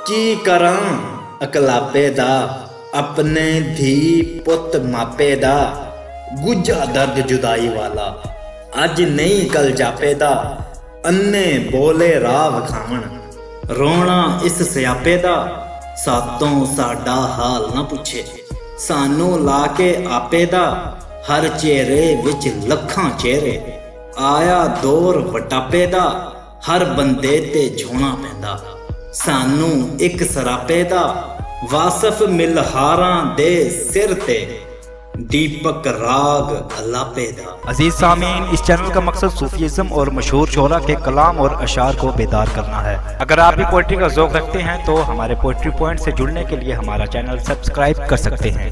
की करां अकलापे दा अपने धी पुत मापे दा गुजा दर्द जुदाई वाला अज नहीं कल जापे दा अन्ने बोले राह वखावन रोना इस स्यापे दा सातों साडा हाल ना पुछे सानू ला के आपे दा हर चेहरे विच लखां चेहरे आया दौर वटापे दा हर बंदे ते झोना पैंदा सानू एक सरापे दा वासफ मिलहारां दे सिर ते दीपक राग अलापे दा। अजीज सामीन, इस चैनल का मकसद सूफीज़्म और मशहूर शोरा के कलाम और अशार को बेदार करना है। अगर आप भी पोइट्री का ज़ौक़ रखते हैं तो हमारे पोइट्री पॉइंट से जुड़ने के लिए हमारा चैनल सब्सक्राइब कर सकते हैं।